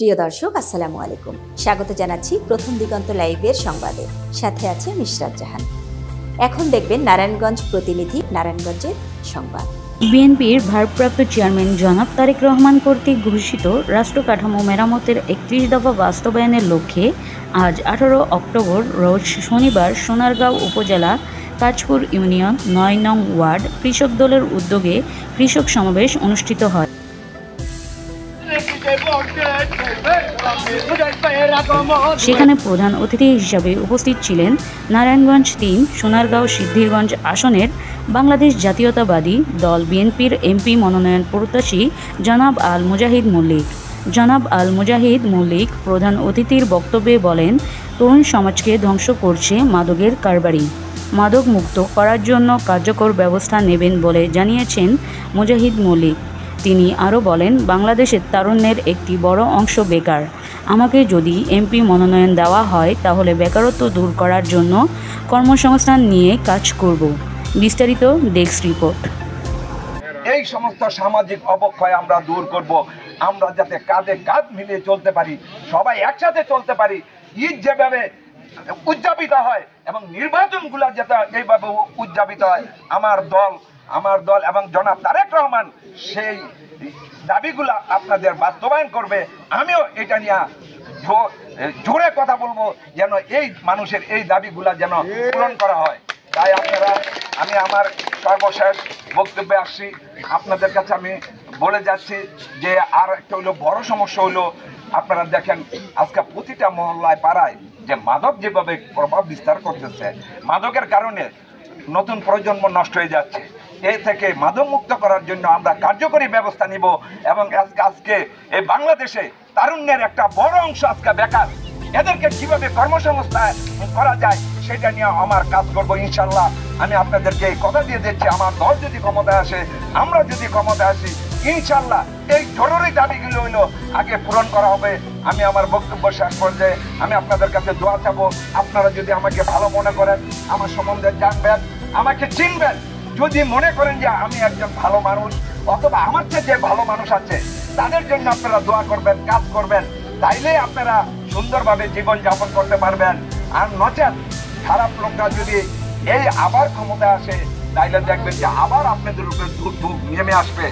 প্রিয় দর্শক, আসসালামু আলাইকুম। স্বাগত জানাচ্ছি প্রথম দিগন্ত লাইভের সংবাদে। সাথে আছে মিশরাত জাহান। এখন দেখবেন নারায়ণগঞ্জ প্রতিনিধি নারায়ণগঞ্জের সংবাদ। বিএনপির ভারপ্রাপ্ত চেয়ারম্যান জনাব তারেক রহমান কর্তৃক ঘোষিত রাষ্ট্র কাঠামো মেরামতের ৩১ দফা বাস্তবায়নের লক্ষ্যে আজ ১৮ অক্টোবর রোজ শনিবার সোনারগাঁও উপজেলা কাঁচপুর ইউনিয়ন ৯ নং ওয়ার্ড কৃষক দলের উদ্যোগে কৃষক সমাবেশ অনুষ্ঠিত হয়। সেখানে প্রধান অতিথি হিসাবে উপস্থিত ছিলেন নারায়ণগঞ্জ ৩ সোনারগাঁও সিদ্ধিরগঞ্জ আসনের বাংলাদেশ জাতীয়তাবাদী দল বিএনপির এমপি মনোনয়ন প্রত্যাশী জনাব আল মুজাহিদ মল্লিক। জনাব আল মুজাহিদ মল্লিক প্রধান অতিথির বক্তব্যে বলেন, তরুণ সমাজকে ধ্বংস করছে মাদকের কারবারি। মাদক মুক্ত করার জন্য কার্যকর ব্যবস্থা নেবেন বলে জানিয়েছেন মুজাহিদ মল্লিক। তিনি আরও বলেন, বাংলাদেশের তারুণ্যের একটি বড় অংশ বেকার। আমাকে যদি এমপি মনোনয়ন দেওয়া হয় তাহলে বেকারত্ব দূর করার জন্য কর্মসংস্থান নিয়ে কাজ করব। বিস্তারিত ডেস্ক রিপোর্ট। এই সমস্ত সামাজিক অবক্ষয় আমরা দূর করব। আমরা যাতে কাঁধে কাঁধ মিলিয়ে চলতে পারি, সবাই একসাথে চলতে পারি। ঈদ যেভাবে উদযাপিত হয় এবং নির্বাচনগুলো যাতে এইভাবে উদযাপিত হয়, আমার দল এবং জনাব তারেক রহমান সেই দাবিগুলা আপনাদের বাস্তবায়ন করবে। আমিও এটা নিয়ে জোরে কথা বলবো যেন এই মানুষের এই দাবিগুলা যেন পূরণ করা হয়। তাই আমি আমার সর্বশেষ বক্তব্যে আসছি। আপনাদের কাছে আমি বলে যাচ্ছি যে আর একটা হইলো বড় সমস্যা হইলো, আপনারা দেখেন আজকে প্রতিটা মহল্লায় পাড়ায় যে মাদক যেভাবে প্রভাব বিস্তার করতেছে, মাদকের কারণে নতুন প্রজন্ম নষ্ট হয়ে যাচ্ছে। এই থেকে মাদক মুক্ত করার জন্য আমরা কার্যকরী ব্যবস্থা নিব এবং আজকে এই বাংলাদেশে তারুণ্যের একটা বড় অংশ আজকে বেকার। এদেরকে কিভাবে কর্মসংস্থান করা যায় সেটা নিয়ে আমার কাজ করবো ইনশাল্লাহ। আমি আপনাদেরকে কথা দিয়ে দিচ্ছি, আমার দল যদি ক্ষমতায় আসে, আমরা যদি ক্ষমতায় আসি, ইনশাল্লাহ এই জরুরি দাবিগুলো হইলো আগে পূরণ করা হবে। আমি আমার বক্তব্য শেষ পর্যায়ে আমি আপনাদের কাছে দোয়া চাবো। আপনারা যদি আমাকে ভালো মনে করেন, আমার সম্বন্ধে জানবেন, আমাকে চিনবেন। যদি মনে করেন যে আমি একজন ভালো মানুষ অথবা আমার চেয়ে যে ভালো মানুষ আছে তাদের জন্য আপনারা দোয়া করবেন, কাজ করবেন, তাইলে আপনারা সুন্দরভাবে জীবন যাপন করতে পারবেন। আর নচেত খারাপ লোকরা যদি এই আবার ক্ষমতায় আসে তাইলে দেখবেন যে আবার আপনাদের উপরে দুর্ভোগ নেমে আসবে।